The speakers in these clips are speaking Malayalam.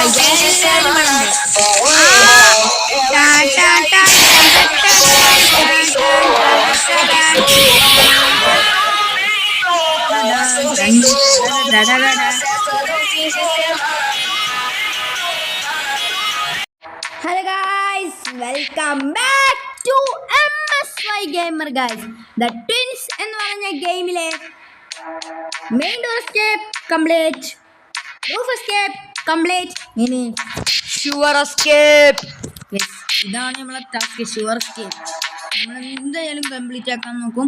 Hello guys, welcome back to MSY Gamer guys. The Twins എന്ന് പറഞ്ഞ ഗെയിമിലെ main door escape complete, roof escape complete, ഇനി ഷുവർ എസ്കേപ്പ്. ഇതാണ് നമ്മളെ ടാസ്ക്, ഷുവർ എസ്കേപ്പ്. നമ്മൾ എന്തായാലും കംപ്ലീറ്റ് ആക്കാൻ നോക്കും.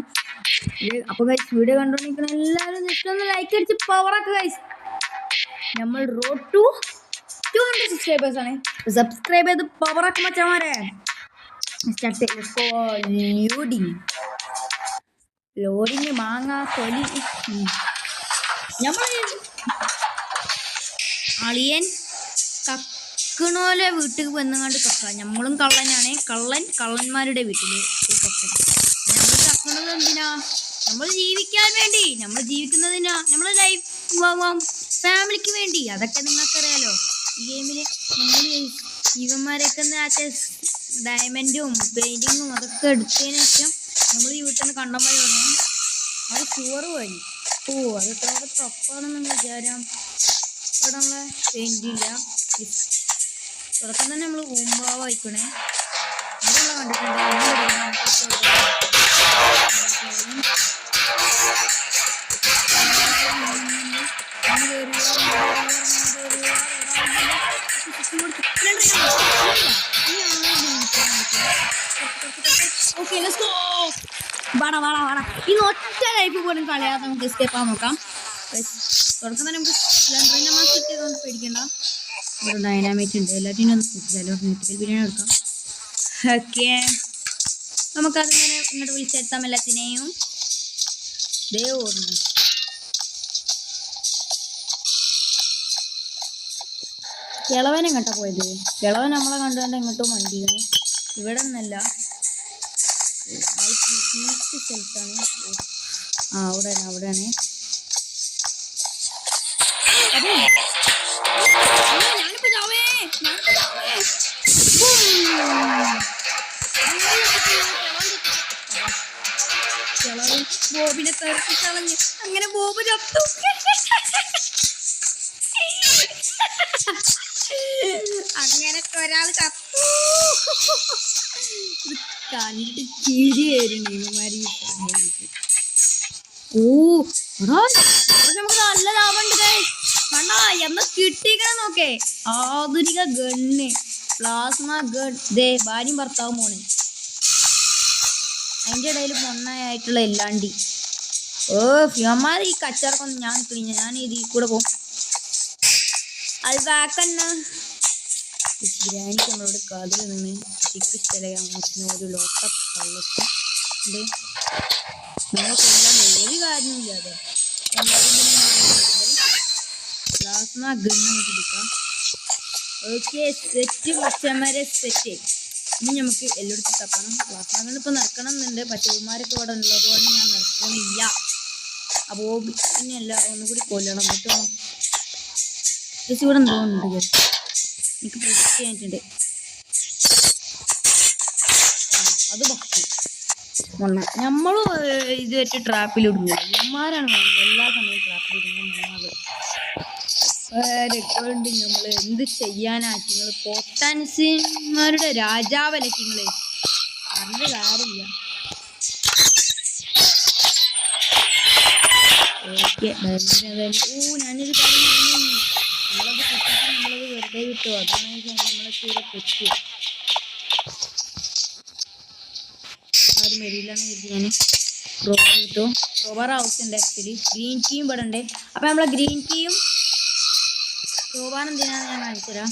അപ്പോൾ ഗൈസ് വീഡിയോ കണ്ടുകൊണ്ടിരിക്കുന്ന എല്ലാവരും ജസ്റ്റ് ഒന്ന് ലൈക്ക് അടിച്ച് പവറാക്കുക ഗൈസ്. നമ്മൾ റോഡ് ടു 200 സബ്സ്ക്രൈബേഴ്സ് ആണ്. സബ്സ്ക്രൈബ് ചെയ്ത് പവറാക്കി മച്ചാമാരെ. ലോഡിങ് മാങ്ങ തൊലി. നമ്മൾ അളിയൻ കക്കണോലെ വീട്ടിൽ വന്നുകൊണ്ട് കക്ക. നമ്മളും കള്ളനാണ്. കള്ളന്മാരുടെ വീട്ടില് കക്കും. നമ്മൾ കക്കണത് എന്തിനാ? നമ്മൾ ജീവിക്കാൻ വേണ്ടി, നമ്മൾ ജീവിക്കുന്നതിനാ, നമ്മൾ ലൈഫ് ഫാമിലിക്ക് വേണ്ടി. അതൊക്കെ നിങ്ങൾക്കറിയാലോ. ഈ ഗെയിമിൽ നമ്മൾ ജീവന്മാരൊക്കെ ഡയമണ്ടും പെയിന്റിങ്ങും അതൊക്കെ എടുത്തതിന് ശേഷം നമ്മൾ ഈ വീട്ടിൽ നിന്ന് കണ്ടമായി തുടങ്ങും. അത് ഷുവറ് വഴി. അത് എത്ര ടഫാണെന്ന് വിചാരം. ഇവിടെ നമ്മളെ പെയിന്റ് ഇല്ല. തുടക്കം തന്നെ നമ്മൾ ഊമ്പാവ് വയ്ക്കണേ. അതെല്ലാം കണ്ടിട്ടുണ്ട്. ഇന്ന് ഒറ്റ ലൈഫ് പോലും കളയാതെ നമുക്ക് എസ്കേപ്പ് ആവാൻ നോക്കാം. തുടക്കം തന്നെ നമുക്ക് സിലിണ്ടറിനെ മാറ്റിട്ട് പേടിക്കണ്ട. ഇവിടെ ഡൈനാമൈറ്റ് ഉണ്ട്. എല്ലാറ്റിനും ഒന്ന് കൂട്ടിച്ചാലോ. നെറ്റിക്കൽ ബിരിയാണി എടുക്കാം. ഓക്കെ, നമുക്കതിങ്ങനെ ഇങ്ങോട്ട് വിളിച്ചെടുത്താം എല്ലാത്തിനെയും. ദേ ഓടുന്നു. കിളവനെ എങ്ങോട്ടാ പോയത്? കിളവൻ നമ്മളെ കണ്ടുകൊണ്ട് എങ്ങോട്ടോ വണ്ടിയാണ്. ഇവിടെ ഒന്നല്ല, സ്ഥലത്താണ്. അവിടെയാണ്. കിളവൻ ബോബിനെ തെറിപ്പിച്ചളഞ്ഞ് അങ്ങനെ ബോബ് ചത്തു. അങ്ങനൊക്കെ ഒരാൾ ചത്തു. കണ്ടിട്ട് ചിരിയായിരുന്നു ഇവന്മാര്. നമുക്ക് നല്ല ലാഭമുണ്ട്. കണ്ടാ എന്ന് കിട്ടിക്കണം നോക്കേ. ആധുനിക ഗണ്ണ്, പ്ലാസ്മ ഗൺ. ദേ ഭാര്യയും ഭർത്താവും പോണേ. അതിൻ്റെ ഇടയിൽ പൊണ്ണായിട്ടുള്ള എല്ലാണ്ടി. ഇവന്മാർ ഈ കച്ചറക്കൊന്നും ഞാൻ കിളിഞ്ഞ. ഞാൻ ഇതിൽ കൂടെ പോകും. അൽവാക്കണ്ണ ബിരിയാണിക്ക് നമ്മളോട് കാതിൽ നിന്ന് ചിക്കിഷ്ടലയാമത്തിന് ഒരു ലോട്ട കള്ളത്ത് ഉണ്ട്. നമുക്കെല്ലാം ഒരു കാര്യമില്ലാതെ പ്ലാസ്മ ഗണ്ണ് അങ്ങോട്ട് എടുക്കാം. ഓക്കെ, സെറ്റ് പച്ചമര സെറ്റ്. ഇനി നമുക്ക് എല്ലായിടത്തും തപ്പണം. പ്ലാസ്മ ഗണ്ണ് ഇപ്പം നടക്കണം എന്നുണ്ട്. പക്ഷേ ഉമ്മാരൊക്കെ ഇവിടെ ഉള്ളത് കൊണ്ട് ഞാൻ നടക്കണില്ല. അപ്പോൾ പിന്നെയല്ല, ഒന്നുകൂടി കൊല്ലണം കേട്ടോ. ഇവിടെ എന്തോ ഉണ്ട്. എനിക്ക് പ്രൊജക്റ്റ് ചെയ്യാനിട്ടുണ്ട്. അത് ഭക്തി നമ്മളും ഇത് വെച്ച് ട്രാപ്പിലിടുന്നു. ഇവന്മാരാണ് എല്ലാ സമയവും ട്രാപ്പിലിടുന്നത്. കൊണ്ട് നമ്മൾ എന്ത് ചെയ്യാനാക്കി? നിങ്ങൾ പൊട്ടാൻസിമാരുടെ രാജാവലക്ക് നിങ്ങൾ പറഞ്ഞ കാര്യമില്ല. ഓക്കെ, ഞാനൊരു കാര്യം പറഞ്ഞു. നമ്മളത് കിട്ടിയിട്ട് നമ്മളത് വെറുതെ കിട്ടുമോ? അതാണ് നമ്മളൊക്കെ ഇവിടെ തെറ്റ്. ആരും വരില്ലെന്ന് കരുതി ഞാൻ റോബർ കിട്ടു. റോബർ ആവശ്യമുണ്ട് ആക്ച്വലി. ഗ്രീൻ ടീയും ഇവിടെ ഉണ്ട്. അപ്പം നമ്മളെ ഗ്രീൻ ടീയും റോബാൻ എന്തിനാന്ന് ഞാൻ കാണിച്ചു തരാം.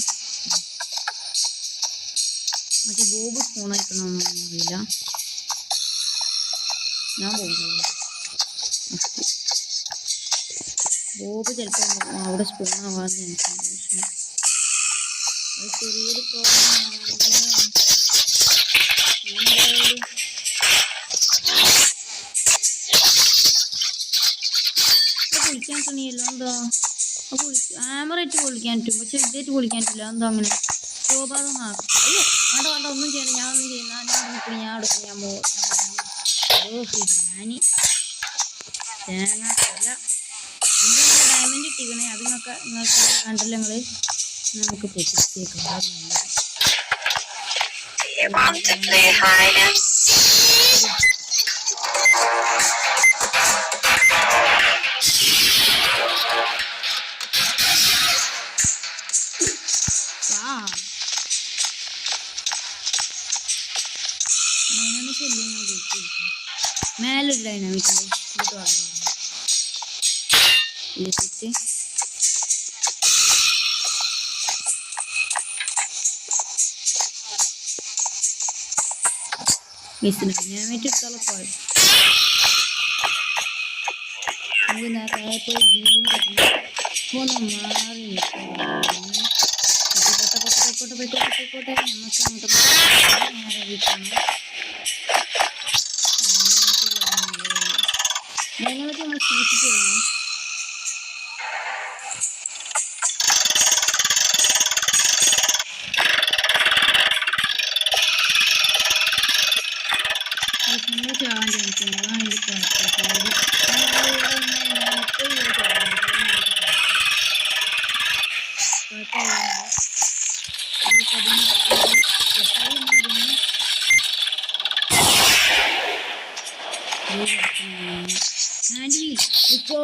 മറ്റേ ബോബ് സ്പൂൺ അയക്കണമെന്നൊന്നും അറിയില്ല. ഞാൻ പോകുന്നു. ബോബ് ചിലപ്പോൾ അവിടെ സ്പൂണാവാതെ എനിക്ക് അത് ചെറിയൊരു പ്രോബ്ലം. കുളിക്കാൻ തുണിയല്ലോ. എന്താ ക്യാമറ ഇട്ട് പൊളിക്കാൻ പറ്റും, പക്ഷെ ഇതായിട്ട് പൊളിക്കാൻ പറ്റില്ല. എന്താ അങ്ങനെ ശോഭാതം അയ്യോ വേണ്ട വേണ്ട, ഒന്നും ചെയ്യണം, ഞാൻ ഒന്നും ചെയ്യുന്ന, ഞാൻ നിൽക്കണം, ഞാൻ എടുക്കണം, ഞാൻ പോകും. ബിരിയാണി തേങ്ങ കൊല ഡയമണ്ട് ഇട്ടിക്കണേ, അത് നിങ്ങൾക്ക് കണ്ടല്ലോ നിങ്ങള്. നമുക്ക് പൊട്ടിച്ചേക്കാം നല്ലത്. മേലൊരു ഡൈനാമിക് ഉണ്ട്, ഇങ്ങോട്ട് വളരെ ഇട്ടിട്ട് ഡൈനാമിറ്റ് ഇട്ടാലും പോയി നമുക്ക് നേരെ പോയി ജീവന് ഒന്ന് മാറി പോയിക്കോട്ടെ നമുക്ക് അങ്ങോട്ട് വീട്ടാണ്. ഡൈനാമിക് നമ്മൾ സൂക്ഷിച്ച് വേണം. നമ്മൾ ചാവാൻ ചാൻസുണ്ട്, അതാണ് എനിക്ക് ഇപ്പോ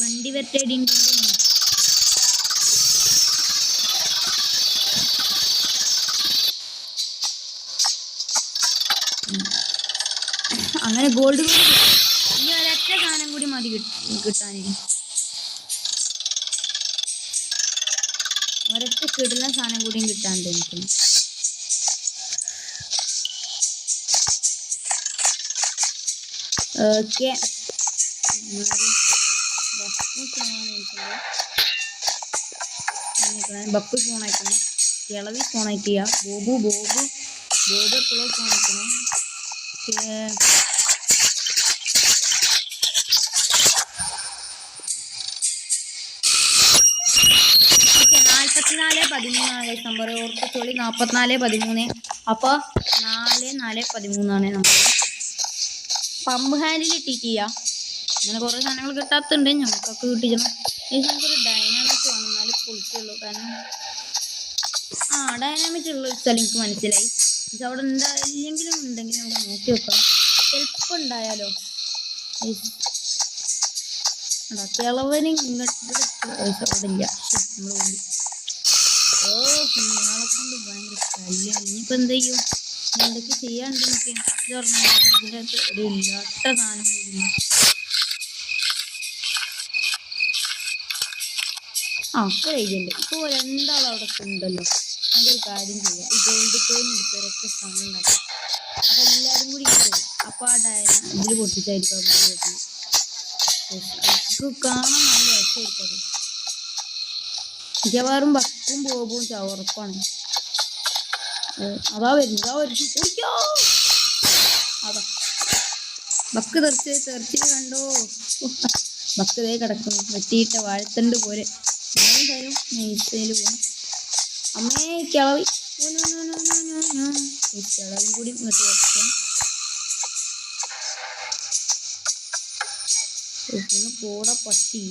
വണ്ടി വരട്ടെ ഡിൻ. അങ്ങനെ ഗോൾഡ് ഇനി ഒരൊറ്റ സാധനം കൂടി മതി കിട്ടാൻ. ഒരൊറ്റ കിടുന്ന സാധനം കൂടിയും കിട്ടാണ്ട് എനിക്ക്. ഓക്കെ ബക്ക് ഫോൺ അയക്കണം, കിളവി ഫോൺ അയക്കുക, ബോബു എപ്പോഴും ഫോൺ അയക്കണം. 44-13 നമ്പർ ഓർത്തോളി, 44-13. അപ്പോൾ 4-4-13 നമ്പർ. പമ്പ് ഹാൻഡിൽ ഇട്ടിട്ട് ചെയ്യാം. അങ്ങനെ കുറേ സാധനങ്ങൾ കിട്ടാത്തുണ്ട്, ഞങ്ങൾക്കൊക്കെ കിട്ടിക്കണം. ഈ നമുക്കൊരു ഡൈനാമിക് വേണം, എന്നാലും പൊളിക്കുള്ളൂ. കാരണം ഡൈനാമിക് ഉള്ള സ്ഥലം എനിക്ക് മനസ്സിലായി. പക്ഷെ അവിടെ ഇല്ലെങ്കിലും ഉണ്ടെങ്കിലും നമുക്ക് നോക്കി വെക്കാം, ചിലപ്പോൾ ഉണ്ടായാലോ. കിളവന് ഇങ്ങോട്ട് അവിടെ ഇല്ല, നമ്മൾ കൊണ്ട് നിങ്ങളെ കൊണ്ട് ഭയങ്കര ശല്യമാണ്. ഇനിയിപ്പോൾ എന്ത് ചെയ്യും, എന്തൊക്കെ ചെയ്യാണ്ട് എനിക്ക് ഇത് പറഞ്ഞാൽ ഇതിൻ്റെ അകത്ത് ഒരു ഇല്ലാത്ത സാധനം വരുന്നു. ഇപ്പോൾ ഏജന്റ് ഇപ്പോൾ രണ്ടാളും അവിടെ ഉണ്ടല്ലോ. നമുക്കൊരു കാര്യം ചെയ്യാം, ഈ ഗോൾഡ് കോയിൻ എടുത്തവരൊക്കെ സാധനം ഉണ്ടാക്കാം. അപ്പോൾ എല്ലാവരും കൂടി കിട്ടും. അപ്പോൾ ഇതിൽ പൊട്ടിച്ചായിരിക്കും വരുന്നത്. കാണാൻ നല്ല രസമായിരിക്കും അത്. മിക്കവാറും ബക്കും ബോബും ചവറപ്പാണ്. അതാ വരുന്നത് അതാ ബക്ക് തെറിച്ച് കണ്ടോ. ബക്ക് ദേ കിടക്കുന്നു, വെട്ടിയിട്ട വാഴത്തണ്ട് പോലെ. തരും നെയ്സയിൽ പോകും. അമ്മേ കിളവി കിളവി കൂടി ഇങ്ങോട്ട് വെച്ചാൽ ഒന്ന് കൂടെ പട്ടി.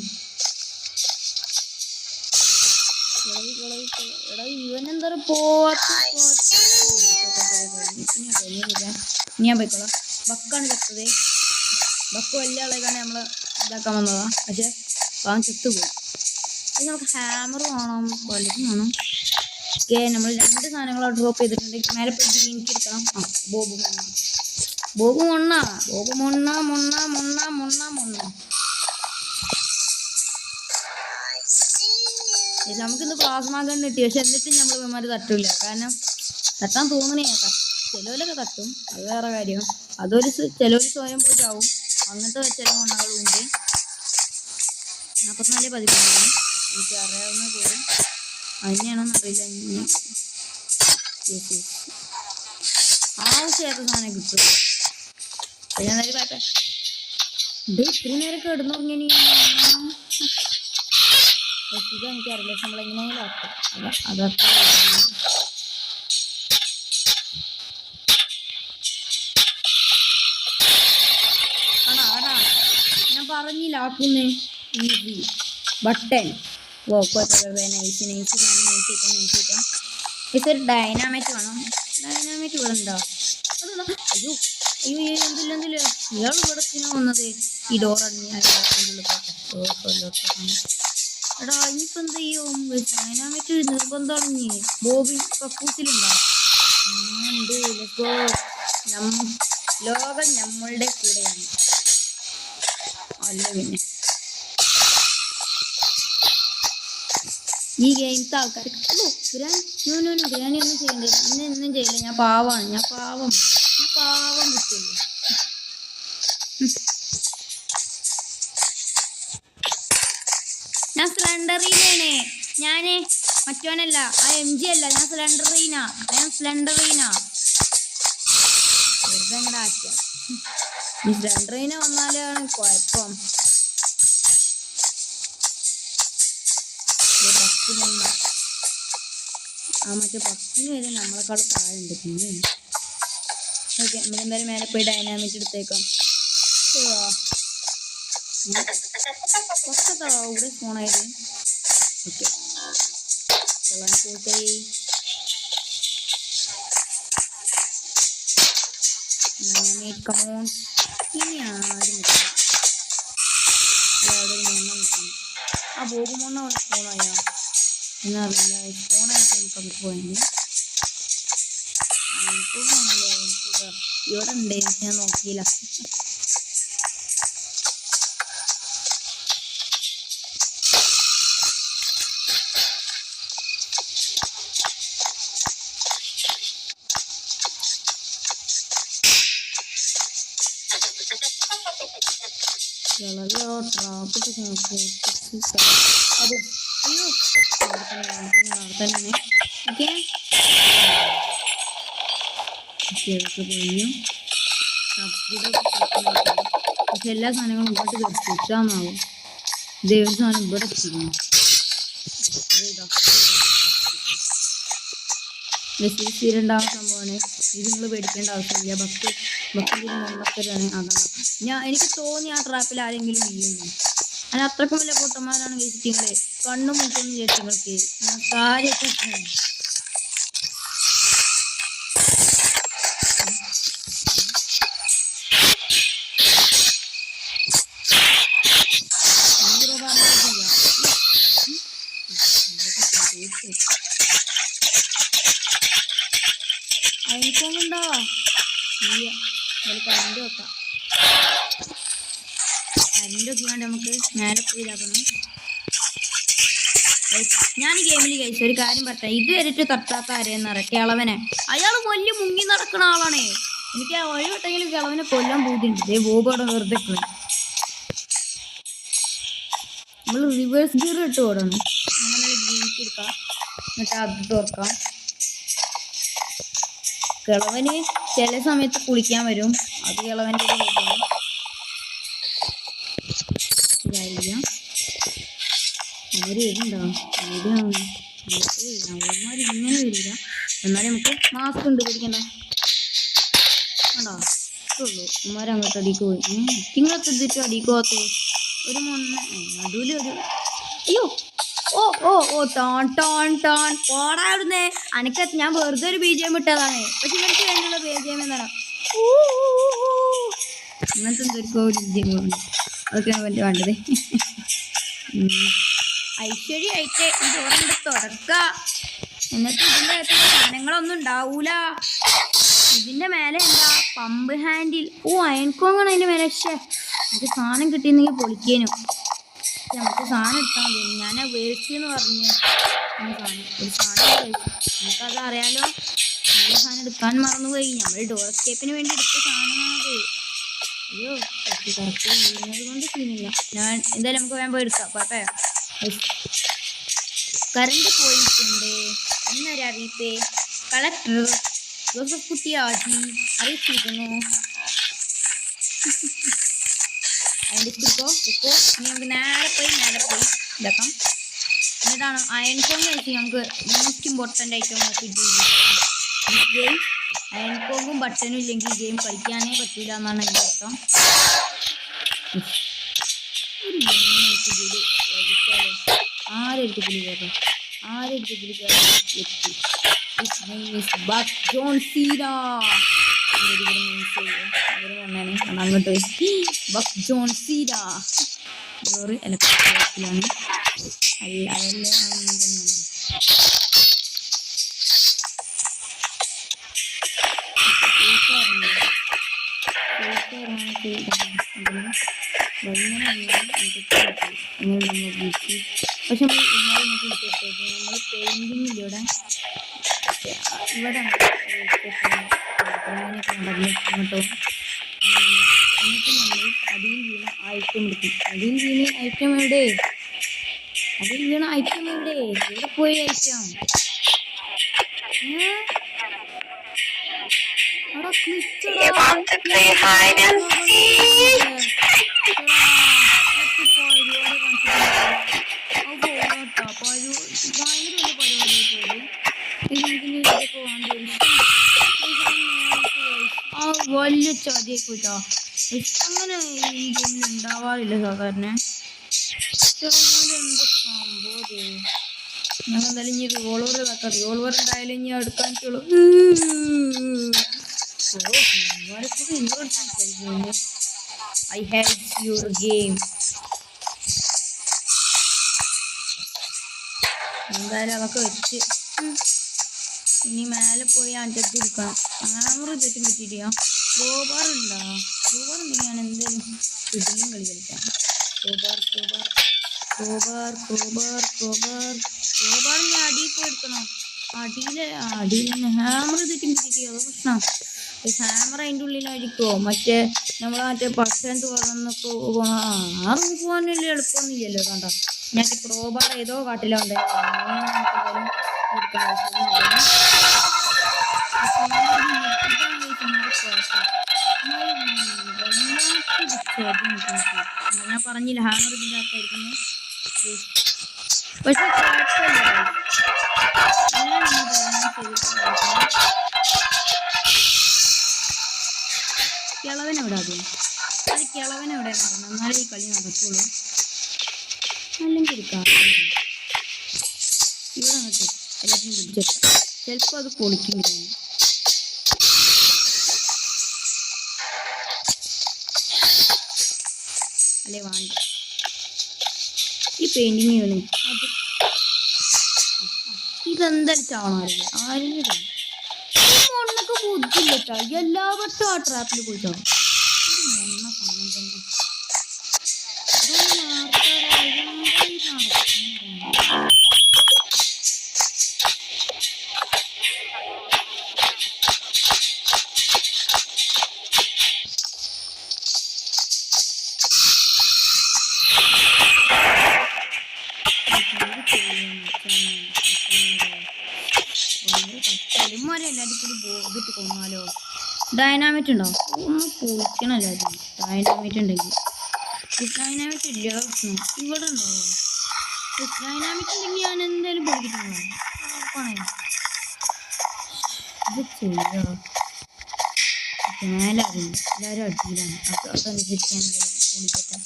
എടാ ഇവനെന്താ ഞാൻ പോയിക്കോളാം. ബക്കാണ് ചത്തത്. ബക്ക് വലിയ ആളേക്കാണ് നമ്മള് ഇതാക്കാൻ വന്നതാ, പക്ഷെ അവൻ ചത്തുപോയി. നമുക്ക് ഹാമർ വേണം, വലുതും വേണം. ഓക്കെ, നമ്മൾ 2 സാധനങ്ങൾ ഡ്രോപ്പ് ചെയ്തിട്ടുണ്ട്. മേലെ പോയി ഗ്രീനിക്ക് എടുക്കണം. ബോബു മൊണ്ണ. നമുക്കിന്ന് പ്ലാസ്മ ഗൺ കിട്ടി, പക്ഷെ എന്നിട്ടും നമ്മൾ ഇവന്മാർ തട്ടില്ല. കാരണം തട്ടാൻ തോന്നണേ, ചിലവിലൊക്കെ തട്ടും, അത് വേറെ കാര്യം. ചിലവർ സ്വയം പോയി ആവും. അങ്ങനത്തെ ചില മണ്ണകളും ഉണ്ട്. 44-13 എനിക്ക് അറിയാവുന്ന പോലെ അതിനെയാണോന്ന് അറിയില്ല. ആവശ്യമായിട്ട് സാധനം കിട്ടും. ഞാൻ നേരം കാട്ടെ ഇത് ഇത്രയും നേരം കിടന്നുറങ്ങി ഇത് എനിക്കറിയില്ല. പക്ഷെ നമ്മളെങ്ങനെയായാലും ആക്കും. അതൊക്കെ ഞാൻ പറഞ്ഞില്ല ആക്കുന്നേ. ഈസി ബട്ടൺ ഇതൊരു ഡൈനാമൈറ്റ് വേണം. ഡൈനാമൈറ്റ് ഇവിടെ ഉണ്ടോ? അയ്യോ അയ്യോ എന്തില്ല ഇയാൾ ഇവിടെ വന്നത്. ഈ ഡോർ എടാ ഇനിയിപ്പോ എന്ത് ചെയ്യും? ഡൈനാമൈറ്റ് നിർബന്ധമാണ്. ബോബി കക്കൂസിലുണ്ടോ? ലോകം നമ്മളുടെ കൂടെയാണ്. അല്ല പിന്നെ ഈ ഗെയിംസ് ആൾക്കാർക്ക് ഗ്രാനി ഒന്നും ചെയ്യണ്ടേ? ഒന്നും ചെയ്യില്ല. ഞാൻ പാവമാണ്. ഞാൻ പാവം കിട്ടില്ലേ. ഞാൻ സ്ലെൻഡറീനാണ്. ഞാന് മറ്റോനല്ല, ആ MG അല്ല. ഞാൻ സ്ലെൻഡറീനാ. വെറുതെ എങ്ങനെ ആക്കിയ ഈ സ്ലെൻഡറീന വന്നാലാണ് കുഴപ്പം. മറ്റേ പത്തിന് വരെ നമ്മളെക്കാൾ പ്രായമുണ്ട്. പിന്നെ ഓക്കെ നമ്മളെന്തായാലും മേലെ പോയി ഡൈനാമിറ്റ് എടുത്തേക്കാം. കുറച്ചതാ ഇവിടെ ഫോണായത്. ഓക്കെ പോട്ടെ. കമോൺ ഇനി ആരും ആ ബോബുമോണ്ണ ഫോണായോ എന്നറിയില്ല. ഫോണായിട്ട് നമുക്ക് പോയെങ്കിൽ ഇവിടെ ഉണ്ട്. ഞാൻ നോക്കിയില്ല. അതും അയ്യോ നടത്തന്നെ. ഓക്കെ പൊളിഞ്ഞു. പക്ഷെ എല്ലാ സാധനങ്ങളും ഇങ്ങോട്ട് കിട്ടാന്നാവും. ഇതേ ഒരു സാധനം ഇവിടെ എത്തിക്കുന്നു. സ്ഥിരണ്ടാവുന്ന സംഭവമാണ് ഇത്. നിങ്ങൾ പേടിക്കേണ്ട ആവശ്യമില്ല. ഭക്തരാണ്. അതാണ് എനിക്ക് തോന്നി ആ ട്രാപ്പിൽ ആരെങ്കിലും വീഴുന്നു. ഞാൻ അത്രക്കും വലിയ പൊട്ടന്മാരാണ് കഴിച്ചിട്ടിങ്ങളെ. കണ്ണും മുക്കൊന്നും ചേച്ചിങ്ങൾക്ക് കാര്യമൊക്കെ എനിക്കൊന്നുണ്ടോ? ഇല്ല. കറണ്ട് വെക്കാം. കറണ്ട് വെക്കാണ്ട് നമുക്ക് നേരെ പോയി ഇതാക്കണം. ഞാൻ ഈ ഗെയിമിൽ കഴിച്ചു ഒരു കാര്യം പറട്ടെ. ഇതുവരെയിട്ട് തട്ടാത്ത ആരെയെന്ന് പറയാം കിളവനെ. അയാൾ വലിയ മുങ്ങി നടക്കുന്ന ആളാണേ. എനിക്ക് ആ വഴിവിട്ടെങ്കിലും കിളവനെ കൊല്ലാൻ പോയിട്ടുണ്ട്. ബോബോടെ വെറുതെ നമ്മൾ റിവേഴ്സ് ഗിയർ ഇട്ട് ഓടണം. അങ്ങനെ ഗ്രീൻസ് എടുക്കാം. എന്നിട്ട് അത് തുറക്കാം. കിളവന് ചില സമയത്ത് കുളിക്കാൻ വരും. അത് കിളവൻ്റെ വരുന്നുണ്ടോ? അവന്മാർ ഇങ്ങനെ വരില്ല. എന്നാലും നമുക്ക് മാസ്ക് ഉണ്ട് പേടിക്കണ്ട. കണ്ടോ ഉള്ളൂ. അവന്മാർ അങ്ങോട്ട് അടിക്ക് പോയി. നിങ്ങളൊക്കെ എന്തിട്ട് അടിക്ക് പോകത്തെ? ഒരു നടുവിൽ ഒരു അയ്യോ ഓ ഓ ഓ ടോൺ ടോൺ ടോൺ പോടാവിടുന്നേ. അനക്ക് ഞാൻ വെറുതെ ഒരു BGM ഇട്ടതാണ്. പക്ഷെ എനിക്ക് വേണ്ടിയുള്ള BGM എന്താണ്? അങ്ങനത്തെ എന്തൊരു BGM അതൊക്കെയാണ് എൻ്റെ വേണ്ടത്. ഐശ്വര്യമായിട്ട് ഇതോടെ തുടക്ക. എന്നിട്ട് ഇതിൻ്റെ അകത്ത് സാധനങ്ങളൊന്നും ഉണ്ടാവൂല. ഇതിൻ്റെ മേലെ എന്താ പമ്പ് ഹാൻഡിൽ. എനിക്കോങ്ങണം അതിൻ്റെ മേലെ. പക്ഷേ നമുക്ക് സാധനം കിട്ടിയെന്നെങ്കിൽ പൊളിക്കേനും. നമുക്ക് സാധനം എടുത്താൽ മതി. ഞാൻ വേസ്റ്റ് എന്ന് പറഞ്ഞു ഒരു സാധനം നമുക്കത് അറിയാലോ. ഞാൻ സാധനം എടുക്കാൻ മറന്നുപോയി. നമ്മൾ ഡോർ എസ്കേപ്പിന് വേണ്ടി എടുത്ത സാധനമാണത്. അയ്യോ കറക്റ്റ് ചെയ്യുന്നത് കൊണ്ട് സീനില്ല. ഞാൻ എന്തായാലും നമുക്ക് വേഗം പോയി എടുക്കാം. പാപ്പേ കറണ്ട് പോയിട്ടുണ്ട് എന്നൊരു അറിയിപ്പ് കളക്ടർ ജോസഫ് കുട്ടി ആജി അറിയിച്ചിരുന്നു. അതിൻ്റെ എടുക്കോ എടുക്കോ. ഇനി നമുക്ക് നേരെ പോയി ഇതാക്കാം. എന്നിട്ടാണ് അയൺ കോങ് കഴിച്ച് നമുക്ക് മോസ്റ്റ് ഇമ്പോർട്ടൻ്റ് ആയിട്ട് നമുക്ക് ഗെയിം അയൺ കോങ്ങും ബട്ടനും ഇല്ലെങ്കിൽ ഗെയിം കളിക്കാനേ പറ്റില്ല എന്നാണ് എൻ്റെ അർത്ഥം. ആരെടുത്ത് പുലി കയറാം, ആരെടുത്ത് പുലി കയറാം. ജോൺ സീന അങ്ങോട്ട് ബക്ക് ജോൺ സീന വേറെ ഇലക്ട്രിക്കലാണ്. അതെല്ലാം അങ്ങനെ തന്നെയാണ്. പക്ഷെ നമ്മൾ പെയിന്റിങ്ങിലൂടെ ഇവിടെ അങ്ങോട്ടോ എന്നിട്ട് നമ്മൾ അടിയിൽ വീണ ഐറ്റം എടുക്കും. അടിയിൽ വീണ ഐറ്റം എവിടെ? അടിയിൽ വീണ ഐറ്റം എവിടെ? എവിടെ പോയി ഐറ്റം? വലിയ ചതിയായിക്കോട്ടോ. അങ്ങനെ ഈ ഗെയിമിൽ ഉണ്ടാവാറില്ല സാധാരണ. എന്ത് സംഭവം. ഞങ്ങൾ എന്തായാലും ഇനി റിവോൾവർ ഇതാക്കാം. റിവോൾവർ ഉണ്ടായാലും ഇനി എടുക്കാൻ പറ്റുള്ളൂ. I hate your game. എന്തായാലും അതൊക്കെ വെച്ച് ഇനി മേലെ പോയി അഞ്ചെടുത്ത് കൊടുക്കണം. അങ്ങനെ തെറ്റും കിട്ടിയിട്ടില്ല. ക്രോബാർ ഉണ്ടോ? ക്രോബാർ ഉണ്ടെങ്കിൽ ഞാൻ എന്തായാലും ഇതിലും കളി കളിക്കാം. ക്രോബാർ ഞാൻ അടിയിൽ പോയി എടുക്കണം. അടിയിൽ തന്നെ ഹാമർ തെറ്റും കിട്ടിയിട്ടില്ല. അത് പ്രശ്നം. ഹാമർ അതിൻ്റെ ഉള്ളിലായിരിക്കുമോ? മറ്റേ മറ്റേ പർസൻറ്റ് തുറന്നൊക്കെ പോകണം. ആ റൂം പോകാനല്ലേ എളുപ്പമൊന്നുമില്ലല്ലോ. കണ്ടോ മറ്റേ ക്രോബാർ ഏതോ കാട്ടിലുണ്ട്. ഞാൻ പറഞ്ഞില്ല ഹാമർ ഇതിൻ്റെ അകത്തായിരിക്കുന്നു. പക്ഷെ കിളവനെവിടെ അത് കിളവനെവിടെ നടണം എന്നാലേ ഈ കളി നടക്കുള്ളൂ. അല്ലെങ്കിൽ ഒരു കാര്യം ഇവിടെ അങ്ങോട്ട് എല്ലാത്തിനും പിടിച്ചെത്താം. ചിലപ്പോൾ അത് പൊളിക്കും. അല്ലേ വേണ്ട ഈ പെയിന്റിങ് ആണ് അത്. ഇതെന്തായാലും ചാവണമായിരുന്നു. ആരെങ്കിലും മണ്ണൊക്കെ ബുദ്ധിയില്ല കേട്ടോ. എല്ലാ വട്ടവും ആ ട്രാപ്പിൽ പോയി ചാവും. മണ്ണ സാധനം തന്നെ. എല്ലാവരും കൂടി ബോർഡിട്ട് കൊന്നാലോ? ഡൈനാമിറ്റ് ഉണ്ടോ? ഒന്ന് പൊളിക്കണം എല്ലാവരും. ഡൈനാമിറ്റ് ഉണ്ടെങ്കിൽ ഡൈനാമിറ്റ് ഇല്ല പ്രശ്നം. ഇവിടെ ഉണ്ടോ ഡൈനാമിറ്റ് ഉണ്ടെങ്കിൽ ഞാൻ എന്തായാലും പൊളിക്കിട്ടുണ്ടോ? ഇത് ചെയ്യാ മേലാറില്ല. എല്ലാവരും അടിയിലാണ്. അതനുസരിച്ച് ഞാൻ പൊളിക്കട്ടെ.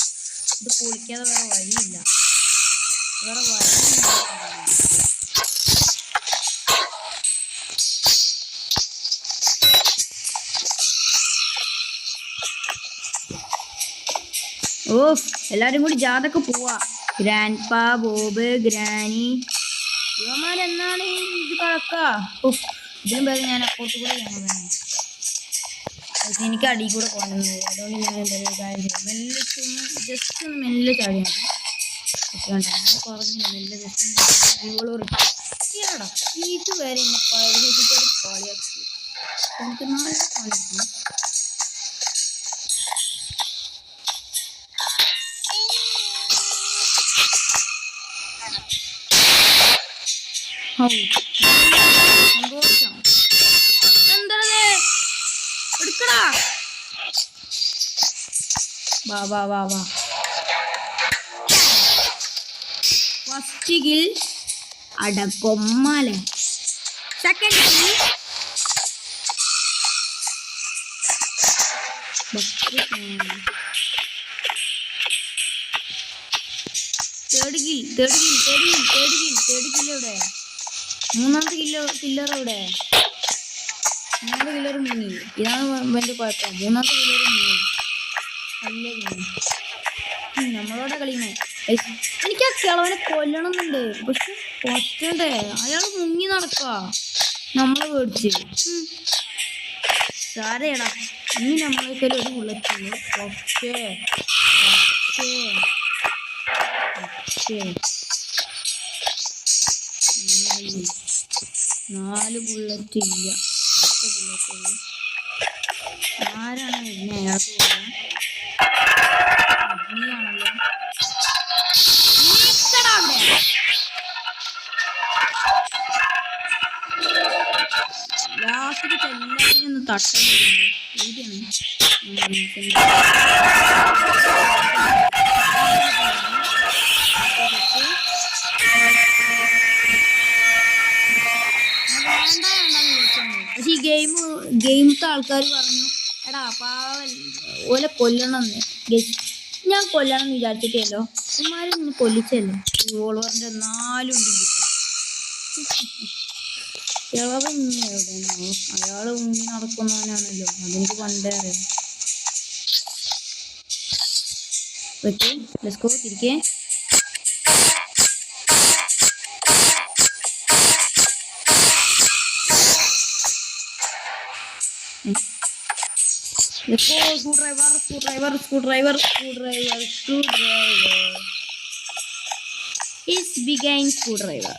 ഇത് പൊളിക്കാതെ വേറെ വഴിയില്ല. വേറെ വഴിയില്ല. ഓഫ് എല്ലാവരും കൂടി ജാഥക്ക് പോവാ. ഗ്രാൻഡ് പാ, ബോബ്, ഗ്രാനി ഇവന്മാരെന്നാണ് ഇത് കളക്കാ. ഓഫ് ഇതിലും പേര് ഞാൻ അപ്പുറത്ത് കൂടെ ചെയ്യണം. എനിക്ക് അടിയിൽ കൂടെ പോകണമെന്ന്. അതുകൊണ്ട് ഞാൻ എന്തായാലും കാര്യം ചെയ്യും. മെല്ലെ ജസ്റ്റ് ഒന്ന് മെല്ലെ ചാടിയാൽ മതി. അങ്ങനെ പറഞ്ഞില്ല. മെല്ലെ ജസ്റ്റ് റിവോൾവർ ഇത് വരെ എന്നെ പരിഹരിച്ചിട്ടൊരു കളിയാക്കി. എനിക്ക് നല്ല കളിയാക്കി. സന്തോഷം എന്താണേ എടുക്കടാ. വാ വാ വാ വാ ഫസ്റ്റ് കിൽ അടക്കൊമ്മലെ. സെക്കൻഡ് കിൽ തേർഡ് കിൽ എവിടെ? മൂന്നാമത്തെ കില്ലർ എവിടെ? മൂന്നാമത്തെ കില്ലർ മുങ്ങി. ഇതാണ് എൻ്റെ കുഴപ്പം. മൂന്നാമത്തെ കില്ലർ മുങ്ങി. അല്ലേ നമ്മളോടെ കളിക്കണേ. എനിക്ക് ആ കിളവനെ കൊല്ലണമെന്നുണ്ട്, പക്ഷെ കൊറ്റണ്ടേ. അയാൾ മുങ്ങി നടക്കുക, നമ്മളെ പേടിച്ച്. സാരേടാ, ഇനി നമ്മളേക്കാൾ ഒരു ബുള്ളറ്റുള്ളൂ. പക്ഷേ 4 ബുള്ളറ്റ് ഇല്ല. 10 ബുള്ളറ്റ് ഉള്ളു. ആരാണ് പിന്നെ അയാൾക്ക് പോകാൻ? നീയാണല്ലോ. ലാസ്റ്റ് എല്ലാത്തിനും ഒന്ന് തട്ടുന്നുണ്ട്. പക്ഷെ ഈ ഗെയിമത്തെ ആൾക്കാർ പറഞ്ഞു, എടാ പാവൽ ഓലെ കൊല്ലണമെന്ന്. ഞാൻ കൊല്ലണം എന്ന് വിചാരിച്ചിട്ടല്ലോ, ഉമ്മാരും നിന്ന് കൊല്ലിച്ചല്ലേ. റിവോൾവറിൻ്റെ 4 ഉണ്ട്. കിളവൻ എവിടെയാണോ? അയാൾ മുങ്ങി നടക്കുന്നവനാണല്ലോ, അതെനിക്ക് പണ്ടേ അറിയാം. Okay, let's go. തിരികെ screwdriver is began screwdriver.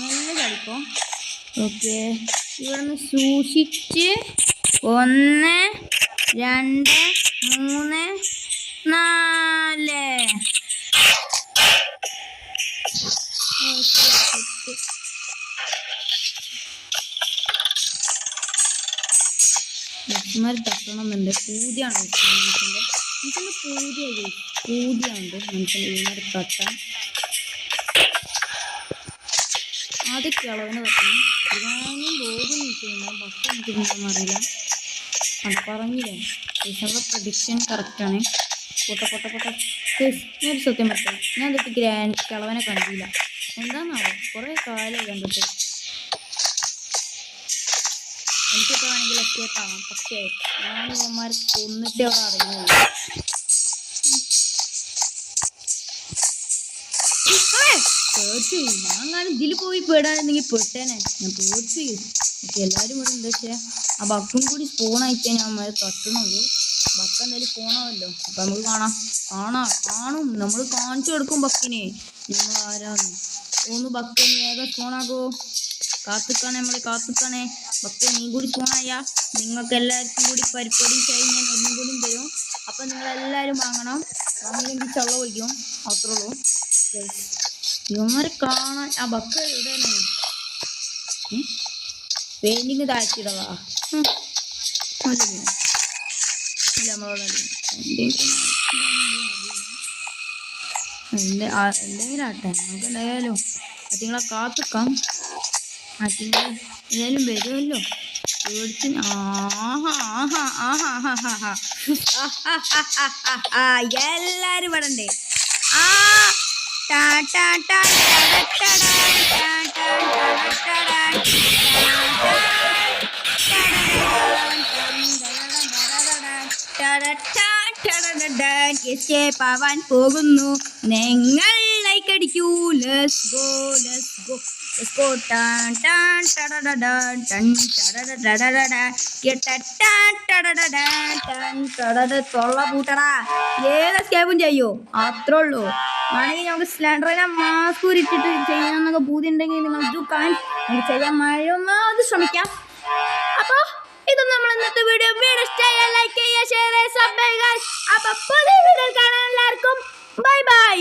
നല്ല കളിക്കോ. ഓക്കെ, ഇവിടുന്ന് സൂക്ഷിച്ച് 1 2 3 4. ലക്ഷ്മാർ തട്ടണമെന്നുണ്ട്. പൂതിയാണ് മനുഷ്യൻ്റെ. പൂതിയുണ്ട് മനുഷ്യൻ്റെ ഇവന്മാർ തട്ടാൻ. ആദ്യം കിളവിന് തട്ടണം. ഇതാനും റോബ് നിൽക്കുന്ന ബസ് നിൽക്കുന്നതെന്ന് അറിയില്ല. അത് പറഞ്ഞില്ലേ, നമ്മുടെ പ്രഡിക്ഷൻ കറക്റ്റാണ്. ഞാനൊരു സത്യം പറ്റും, ഞാൻ തൊട്ട് കിളവനെ കണ്ടില്ല. എന്താണെന്നാവോ, കുറേ കാലമായി കണ്ടിട്ട്. എനിക്കൊക്കെ വേണമെങ്കിൽ എസ്കേപ്പ് ആവാം, പക്ഷേ ഞാൻ ഇവന്മാർ കൊന്നിട്ട് അവിടെ അടങ്ങുള്ളൂ. പേടിച്ചു. ഞാൻ കാണും ഇതിൽ പോയി പേടാണെന്നെങ്കിൽ പെട്ടേനെ. ഞാൻ പേടിച്ചു. പക്ഷെ എല്ലാവരും ഇവിടെ എന്താ വെച്ചാൽ ആ ബക്കും കൂടി സ്പോണായിട്ടേ ഞാൻ അമ്മ തട്ടണുള്ളൂ. ബക്ക് എന്തായാലും സ്പോണാവല്ലോ. അപ്പം നമുക്ക് കാണും. നമ്മൾ കാണിച്ചു കൊടുക്കും ബക്കിനെ നമ്മൾ ആരാന്ന്. ഒന്ന് ബക്കിന് വേഗം സ്പോണാകോ. കാത്തുക്കാണേ ബക്കെ. നീ കൂടി സ്പോണായ നിങ്ങൾക്ക് എല്ലാവർക്കും കൂടി പരിപ്പടി ചായി ഞാൻ ഒന്നും കൂടി തരും. അപ്പം നിങ്ങളെല്ലാവരും വാങ്ങില്ലെങ്കിൽ ചള്ള പൊളിക്കും. അത്രേ ഉള്ളൂ. ഇവന്മാരെ കാണാൻ ആ ബക്ക എവിടെയാണ്? പെയിന്റിങ് താഴ്ത്തിയിടവാ. നമ്മളോട് എന്തെങ്കിലും ആട്ടെ, നമുക്ക് എന്തായാലും അതിങ്ങളെ കാത്തുക്കാം. അതിങ്ങൾ എന്തായാലും വരുമല്ലോ. പേടിച്ച് എല്ലാരും ഇവിടെ ഉണ്ട്. എസ്കേപ്പ് ആവാൻ പോകുന്നു. നിങ്ങൾ ലൈക്ക് അടിക്കൂ. Let's go. തൊള്ള പൂട്ടടാ. ഏത് എസ്കേപ്പും ചെയ്യോ, അത്രേ ഉള്ളൂ. ആണെങ്കിൽ നമുക്ക് സ്ലാൻഡറിനെ മാസ്ക് ഉരിച്ചിട്ട് ചെയ്യാന്നൊക്കെ പൂതി ഉണ്ടെങ്കിൽ നിങ്ങൾ നമുക്ക് ചെയ്യാൻ മഴയൊന്നാമത് ശ്രമിക്കാം. അപ്പൊ ഇതും നമ്മൾ ഇന്നത്തെ വീഡിയോ ലൈക്ക് ചെയ്യുക, ഷെയർ ചെയ്യുക, സബ്സ്ക്രൈബ് ചെയ്യുക. അപ്പൊ പുതിയ വീഡിയോ കാണാൻ എല്ലാവർക്കും ബൈ.